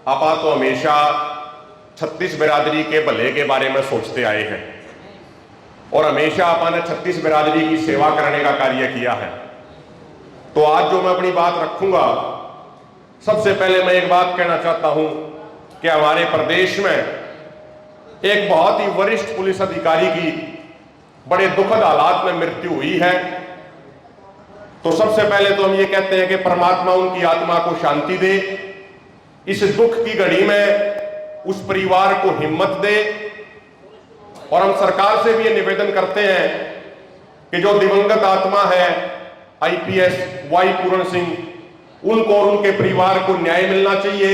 आपा तो हमेशा छत्तीस बिरादरी के भले के बारे में सोचते आए हैं और हमेशा आपा ने छत्तीस बिरादरी की सेवा करने का कार्य किया है। तो आज जो मैं अपनी बात रखूंगा, सबसे पहले मैं एक बात कहना चाहता हूं कि हमारे प्रदेश में एक बहुत ही वरिष्ठ पुलिस अधिकारी की बड़े दुखद हालात में मृत्यु हुई है। तो सबसे पहले तो हम ये कहते हैं कि परमात्मा उनकी आत्मा को शांति दे, इस दुख की घड़ी में उस परिवार को हिम्मत दे। और हम सरकार से भी ये निवेदन करते हैं कि जो दिवंगत आत्मा है आईपीएस वाई पूरण सिंह, उनको और उनके परिवार को न्याय मिलना चाहिए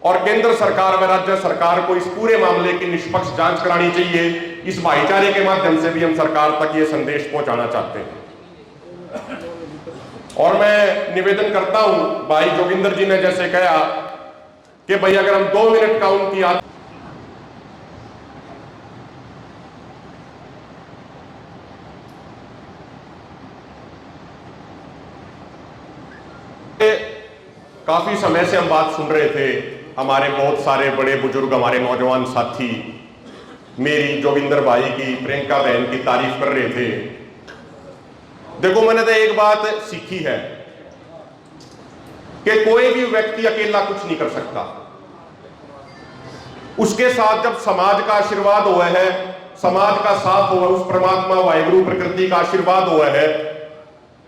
और केंद्र सरकार व राज्य सरकार को इस पूरे मामले की निष्पक्ष जांच करानी चाहिए। इस भाईचारे के माध्यम से भी हम सरकार तक ये संदेश पहुंचाना चाहते हैं। और मैं निवेदन करता हूं, भाई जोगिंदर जी ने जैसे कहा कि भाई अगर हम 2 मिनट का उनकी काफी समय से हम बात सुन रहे थे, हमारे बहुत सारे बड़े बुजुर्ग, हमारे नौजवान साथी मेरी जोगिंदर भाई की, प्रियंका बहन की तारीफ कर रहे थे। देखो, मैंने तो एक बात सीखी है कि कोई भी व्यक्ति अकेला कुछ नहीं कर सकता। उसके साथ जब समाज का आशीर्वाद हुआ है, समाज का साथ हुआ, उस परमात्मा वाहिगुरु प्रकृति का आशीर्वाद हुआ है,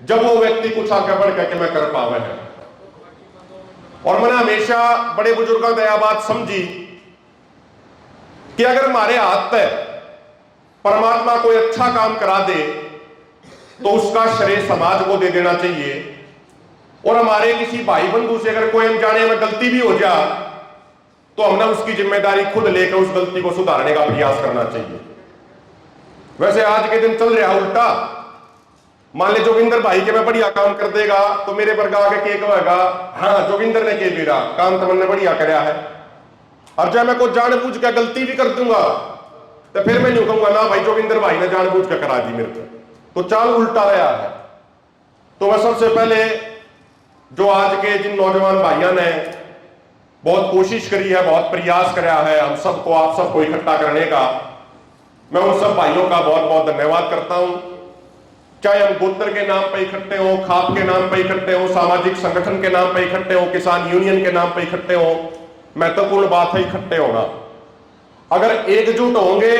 जब वो व्यक्ति कुछ आगे बढ़ के मैं कर पावे है। और मैंने हमेशा बड़े बुजुर्गों ने यह बात समझी कि अगर हमारे हाथ पे परमात्मा कोई अच्छा काम करा दे तो उसका श्रेय समाज को दे देना चाहिए। और हमारे किसी भाई बंधु से अगर कोई अनजाने में गलती भी हो जाए तो हमने उसकी जिम्मेदारी खुद लेकर उस गलती को सुधारने का प्रयास करना चाहिए। वैसे आज के दिन चल रहा उल्टा। मान ले जोगिंदर भाई के मैं बढ़िया काम कर देगा तो मेरे पर आगे के कहेगा, हाँ जोगिंदर ने के मेरा काम तो मैंने बढ़िया कराया है। और जब मैं कोई जानबूझ के गलती भी कर दूंगा तो फिर मैं नहीं कहूंगा ना भाई जोगिंदर भाई ने जानबूझ के करा दी मेरे को, तो चाल उल्टा रहा है। तो मैं सबसे पहले जो आज के जिन नौजवान भाइयों ने बहुत कोशिश करी है, बहुत प्रयास कराया है हम सबको, आप सबको इकट्ठा करने का, मैं उन सब भाइयों का बहुत बहुत धन्यवाद करता हूं। चाहे हम गोत्र के नाम पर इकट्ठे हो, खाप के नाम पर इकट्ठे हो, सामाजिक संगठन के नाम पर इकट्ठे हो, किसान यूनियन के नाम पर इकट्ठे हो, महत्वपूर्ण बात है इकट्ठे होना। अगर एकजुट होंगे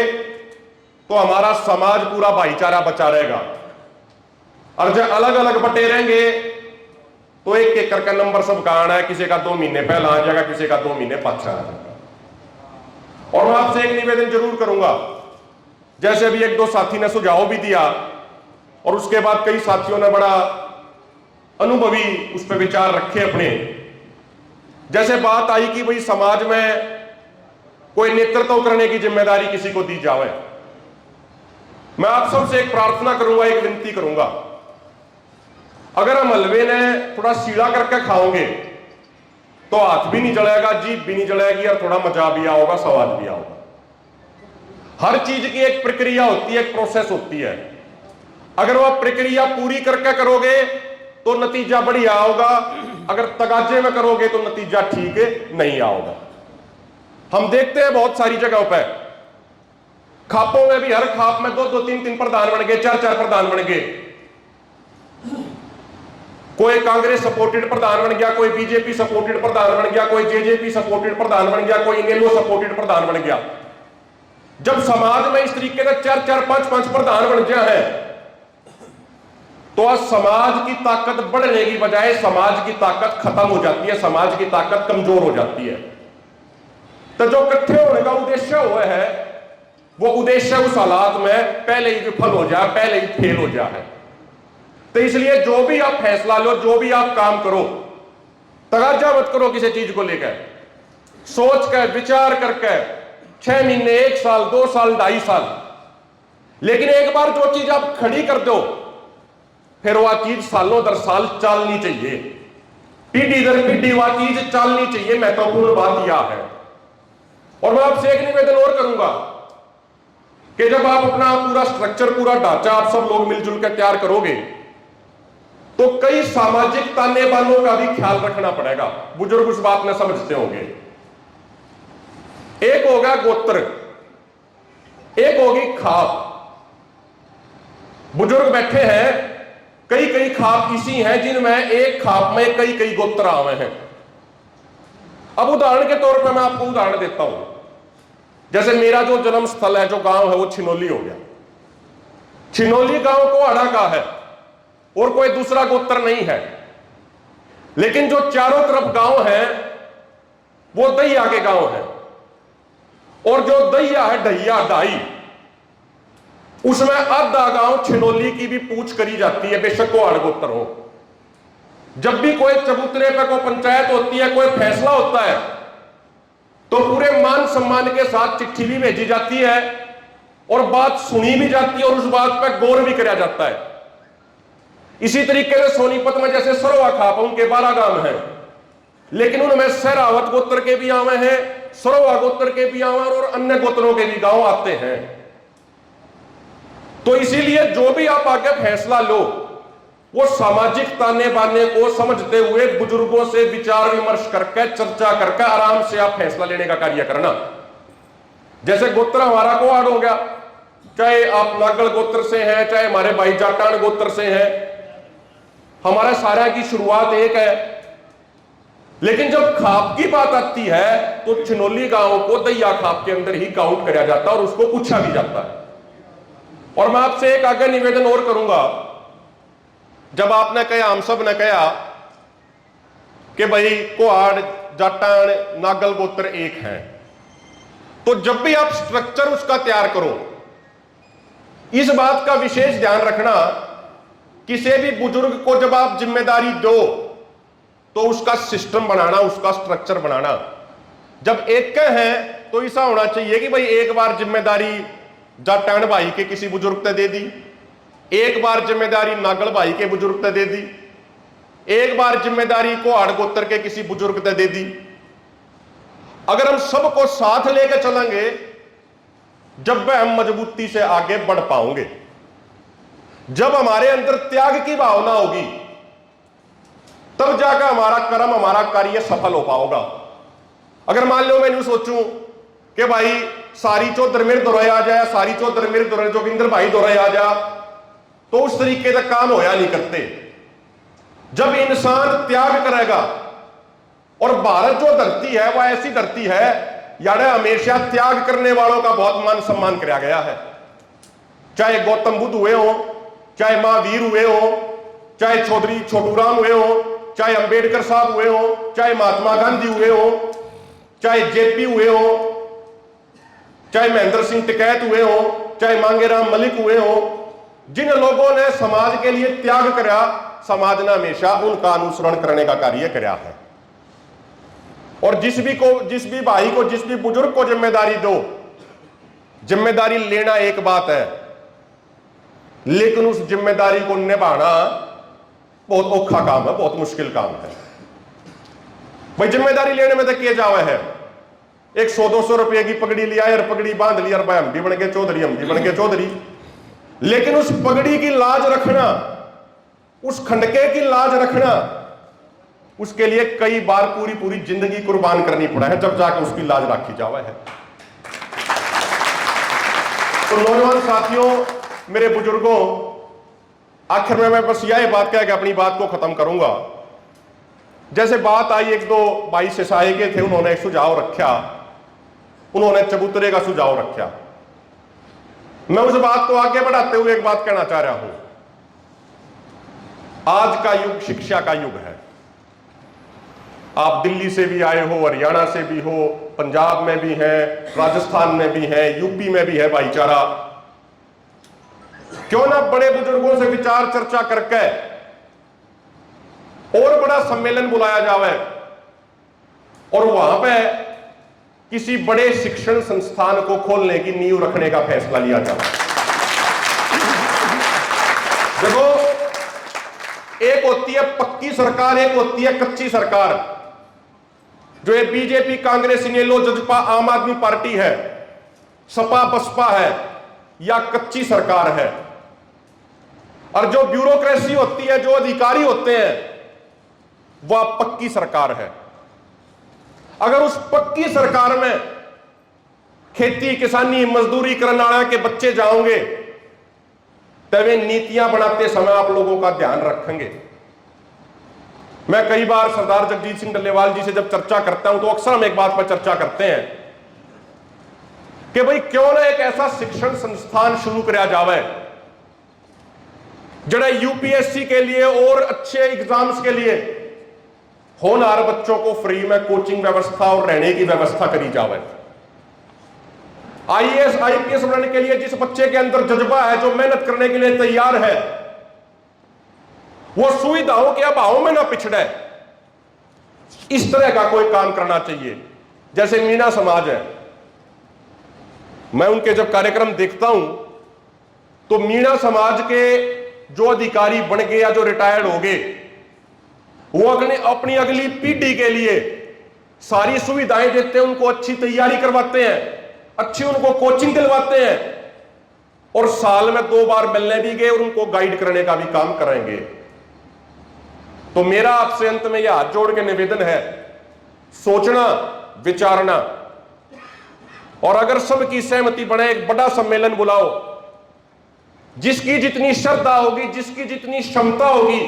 तो हमारा समाज पूरा भाईचारा बचा रहेगा। और जब अलग अलग बटे रहेंगे तो एक एक करके नंबर सब का आना है, किसी का 2 महीने पहला आ जाएगा, किसी का 2 महीने पाछा आ जाएगा। और मैं आपसे एक निवेदन जरूर करूंगा, जैसे अभी 1-2 साथी ने सुझाव भी दिया और उसके बाद कई साथियों ने बड़ा अनुभवी उस पर विचार रखे अपने। जैसे बात आई कि भाई समाज में कोई नेतृत्व करने की जिम्मेदारी किसी को दी जाए, मैं आप सबसे एक प्रार्थना करूंगा, एक विनती करूंगा। अगर हम हलवे ने थोड़ा सीधा करके खाओगे तो हाथ भी नहीं जलेगा, जीभ भी नहीं जलेगी और थोड़ा मजा भी आओगा, स्वाद भी आओगा। हर चीज की एक प्रक्रिया होती है, एक प्रोसेस होती है। अगर वह प्रक्रिया पूरी करके करोगे तो नतीजा बढ़िया होगा, अगर तगाजे में करोगे तो नतीजा ठीक नहीं आओगा। हम देखते हैं बहुत सारी जगहों पर खापों में भी, हर खाप में 2-2, 3-3 प्रधान बन गए, 4-4 प्रधान बन गए। कोई कांग्रेस सपोर्टेड प्रधान बन गया, कोई बीजेपी सपोर्टेड प्रधान बन गया, कोई जेजेपी सपोर्टेड प्रधान बन गया, कोई इनेलो सपोर्टेड प्रधान बन गया। जब समाज में इस तरीके का 4-4, 5-5 प्रधान बन गया है तो आज समाज की ताकत बढ़ने की बजाय समाज की ताकत खत्म हो जाती है, समाज की ताकत कमजोर हो जाती है। तो जो इकट्ठे होने का उद्देश्य हुआ है वो उद्देश्य उस हालात में पहले ही विफल हो जाए, पहले ही फेल हो जाए। तो इसलिए जो भी आप फैसला लो, जो भी आप काम करो, तगाजा मत करो किसी चीज को लेकर, सोच कर विचार करके 6 महीने, 1 साल, 2 साल, 2.5 साल, लेकिन एक बार जो चीज आप खड़ी कर दो फिर वह चीज सालों दर साल चलनी चाहिए, पीढ़ी दर पीढ़ी वह चीज चलनी चाहिए। महत्वपूर्ण बात यह है। और मैं आपसे एक निवेदन और करूंगा कि जब आप अपना पूरा स्ट्रक्चर, पूरा ढांचा आप सब लोग मिलजुल कर तैयार करोगे तो कई सामाजिक ताने बानों का भी ख्याल रखना पड़ेगा। बुजुर्ग उस बात में समझते होंगे। एक होगा गोत्र, एक होगी खाप। बुजुर्ग बैठे हैं, कई कई खाप इसी हैं जिनमें एक खाप में कई कई गोत्र आवे हैं। अब उदाहरण के तौर पर मैं आपको उदाहरण देता हूं। जैसे मेरा जो जन्म स्थल है, जो गांव है, वो छिनोली हो गया। छिनोली गांव कोहाड़ा का है और कोई दूसरा गोत्र नहीं है, लेकिन जो चारों तरफ गांव है वो दैया के गांव है। और जो दैया है, ढैया ढाई, उसमें आधा गांव छिनोली की भी पूछ करी जाती है, बेशक कोहाड़ गोत्र हो। जब भी कोई चबूतरे पे कोई पंचायत होती है, कोई फैसला होता है, तो पूरे मान सम्मान के साथ चिट्ठी भी भेजी जाती है और बात सुनी भी जाती है और उस बात पर गौर भी किया जाता है। इसी तरीके से सोनीपत में जैसे सरवा खाप, उनके 12 गांव हैं, लेकिन उनमें सहरावत गोत्र के भी आवे हैं, सरवा गोत्र के भी आवे और अन्य गोत्रों के भी गांव आते हैं। तो इसीलिए जो भी आप आगे फैसला लो, वो सामाजिक ताने बाने को समझते हुए बुजुर्गों से विचार विमर्श करके, चर्चा करके आराम से आप फैसला लेने का कार्य करना। जैसे गोत्र हमारा कोहाड़ हो गया, चाहे आप नागल गोत्र से हैं, चाहे हमारे भाई जाटान गोत्र से हैं, हमारा सारा की शुरुआत एक है। लेकिन जब खाप की बात आती है तो छिनोली गांव को दैया खाप के अंदर ही काउंट किया जाता है और उसको पूछा भी जाता है। और मैं आपसे एक आगे निवेदन और करूंगा। जब आपने कहा, हम सब ने कहा कि भाई कोहाड़, जाटान, नागल गोत्र एक है, तो जब भी आप स्ट्रक्चर उसका तैयार करो, इस बात का विशेष ध्यान रखना, किसी भी बुजुर्ग को जब आप जिम्मेदारी दो तो उसका सिस्टम बनाना, उसका स्ट्रक्चर बनाना। जब एक का है तो ऐसा होना चाहिए कि भाई एक बार जिम्मेदारी जाटान भाई के किसी बुजुर्ग ने दे दी, एक बार जिम्मेदारी नागल भाई के बुजुर्ग ने दे दी, एक बार जिम्मेदारी कोहाड़ गोत्र के किसी बुजुर्ग ने दे दी। अगर हम सबको साथ लेकर चलेंगे, जब वह हम मजबूती से आगे बढ़ पाओगे। जब हमारे अंदर त्याग की भावना होगी, तब जाकर हमारा कर्म, हमारा कार्य सफल हो पाओगा। अगर मान लो मैं यूं सोचूं कि भाई सारी चौधर मेरे दोहराए आ जाए, सारी चौधर मेरे दोहराए जोगिंदर भाई दोहराए आ जा, तो उस तरीके का काम होया नहीं करते। जब इंसान त्याग करेगा, और भारत जो धरती है वह ऐसी धरती है यानी हमेशा त्याग करने वालों का बहुत मान सम्मान किया गया है। चाहे गौतम बुद्ध हुए हो, चाहे महावीर हुए हो, चाहे चौधरी छोटूराम हुए हो, चाहे अंबेडकर साहब हुए हो, चाहे महात्मा गांधी हुए हो, चाहे जेपी हुए हो, चाहे महेंद्र सिंह टिकैत हुए हो, चाहे मांगेराम मलिक हुए हो, जिन लोगों ने समाज के लिए त्याग करा, समाज ने हमेशा उनका अनुसरण करने का कार्य किया है। और जिस भी भाई को, जिस भी बुजुर्ग को जिम्मेदारी दो, जिम्मेदारी लेना एक बात है, लेकिन उस जिम्मेदारी को निभाना बहुत औखा काम है, बहुत मुश्किल काम है। भाई जिम्मेदारी लेने में तो किए जावे है, एक 100-200 रुपए की पगड़ी लिया और पगड़ी बांध लिया, भाई हम भी बन गए चौधरी, हम भी बन गए चौधरी। लेकिन उस पगड़ी की लाज रखना, उस खंडके की लाज रखना, उसके लिए कई बार पूरी पूरी जिंदगी कुर्बान करनी पड़ा है, जब जाकर उसकी लाज रखी जावा है। तो नौजवान साथियों, मेरे बुजुर्गों, आखिर में मैं बस यह बात कह के अपनी बात को खत्म करूंगा। जैसे बात आई, एक दो भाई सिसाए के थे, उन्होंने एक सुझाव रखा, उन्होंने चबूतरे का सुझाव रखा। मैं उस बात को आगे बढ़ाते हुए एक बात कहना चाह रहा हूं। आज का युग शिक्षा का युग है। आप दिल्ली से भी आए हो, हरियाणा से भी हो, पंजाब में भी है, राजस्थान में भी है, यूपी में भी है भाईचारा। क्यों ना बड़े बुजुर्गों से विचार चर्चा करके और बड़ा सम्मेलन बुलाया जावे और वहां पे किसी बड़े शिक्षण संस्थान को खोलने की नींव रखने का फैसला लिया जाए। देखो, एक होती है पक्की सरकार, एक होती है कच्ची सरकार। जो ये बीजेपी, कांग्रेस, इनेलो, जजपा, आम आदमी पार्टी है, सपा बसपा है, या कच्ची सरकार है। और जो ब्यूरोक्रेसी होती है, जो अधिकारी होते हैं, वह पक्की सरकार है। अगर उस पक्की सरकार में खेती किसानी मजदूरी करने वाले के बच्चे जाओगे तब नीतियां बनाते समय आप लोगों का ध्यान रखेंगे। मैं कई बार सरदार जगजीत सिंह डल्लेवाल जी से जब चर्चा करता हूं तो अक्सर हम एक बात पर चर्चा करते हैं कि भाई क्यों ना एक ऐसा शिक्षण संस्थान शुरू किया जावे जड़ा यूपीएससी के लिए और अच्छे एग्जाम्स के लिए होनहार बच्चों को फ्री में कोचिंग व्यवस्था और रहने की व्यवस्था करी जावे। आईएएस आईपीएस बनने के लिए जिस बच्चे के अंदर जज्बा है, जो मेहनत करने के लिए तैयार है, वो सुविधाओं के अभाव में ना पिछड़े, इस तरह का कोई काम करना चाहिए। जैसे मीणा समाज है, मैं उनके जब कार्यक्रम देखता हूं तो मीणा समाज के जो अधिकारी बन गए या जो रिटायर्ड हो गए, वो अपनी अगली पीढ़ी के लिए सारी सुविधाएं देते हैं, उनको अच्छी तैयारी करवाते हैं, अच्छी उनको कोचिंग दिलवाते हैं और साल में 2 बार मिलने भी गए और उनको गाइड करने का भी काम करेंगे। तो मेरा आपसे अंत में यह हाथ जोड़ के निवेदन है, सोचना विचारना और अगर सबकी सहमति बने एक बड़ा सम्मेलन बुलाओ, जिसकी जितनी श्रद्धा होगी, जिसकी जितनी क्षमता होगी,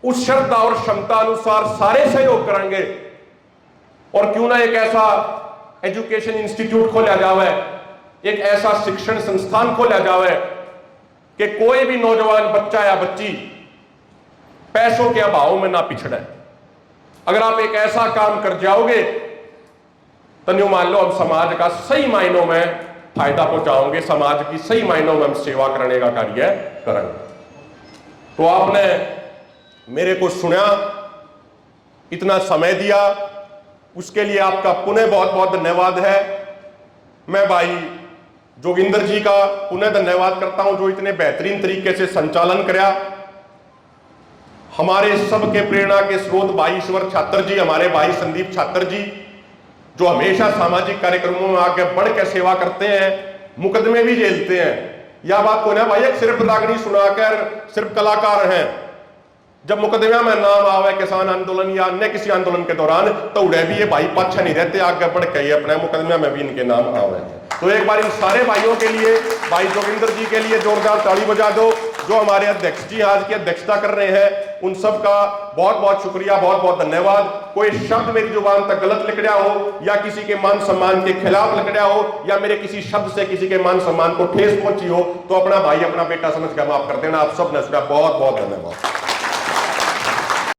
उस श्रद्धा और क्षमता अनुसार सारे सहयोग करेंगे और क्यों ना एक ऐसा एजुकेशन इंस्टीट्यूट खोला जावे, एक ऐसा शिक्षण संस्थान खोला जावे कि कोई भी नौजवान बच्चा या बच्ची पैसों के अभाव में ना पिछड़े। अगर आप एक ऐसा काम कर जाओगे तो न्यू मान लो हम समाज का सही मायनों में फायदा पहुंचाओगे, समाज की सही मायनों में हम सेवा करने का कार्य करेंगे। तो आपने मेरे को सुना, इतना समय दिया, उसके लिए आपका पुनः बहुत बहुत धन्यवाद है। मैं भाई जोगिंदर जी का पुनः धन्यवाद करता हूं जो इतने बेहतरीन तरीके से संचालन कराया। हमारे सबके प्रेरणा के स्रोत भाई ईश्वर छात्र जी, हमारे भाई संदीप छात्र जी, जो हमेशा सामाजिक कार्यक्रमों में आगे बढ़ के सेवा करते हैं, मुकदमे भी झेलते हैं। यह बात को ना भाई एक सिर्फ रागनी सुनाकर सिर्फ कलाकार हैं, जब मुकदमे में नाम आवे किसान आंदोलन या अन्य किसी आंदोलन के दौरान तो उड़े भी ये भाई पाछा नहीं रहते, आगे बढ़ के ये अपने मुकदमे में भी इनके नाम आवे। तो एक बार इन सारे भाइयों के लिए, भाई जोगिंदर जी के लिए जोरदार ताली बजा दो, जो हमारे अध्यक्ष जी आज की अध्यक्षता कर रहे हैं। उन सब का बहुत बहुत शुक्रिया, बहुत बहुत धन्यवाद। कोई शब्द मेरी जुबान तक गलत लिखड़ा हो या किसी के मान सम्मान के खिलाफ लिखड़ा हो या मेरे किसी शब्द से किसी के मान सम्मान को ठेस पहुंची हो तो अपना भाई अपना बेटा समझ कर माफ कर देना। आप सब ने सुना, बहुत बहुत धन्यवाद।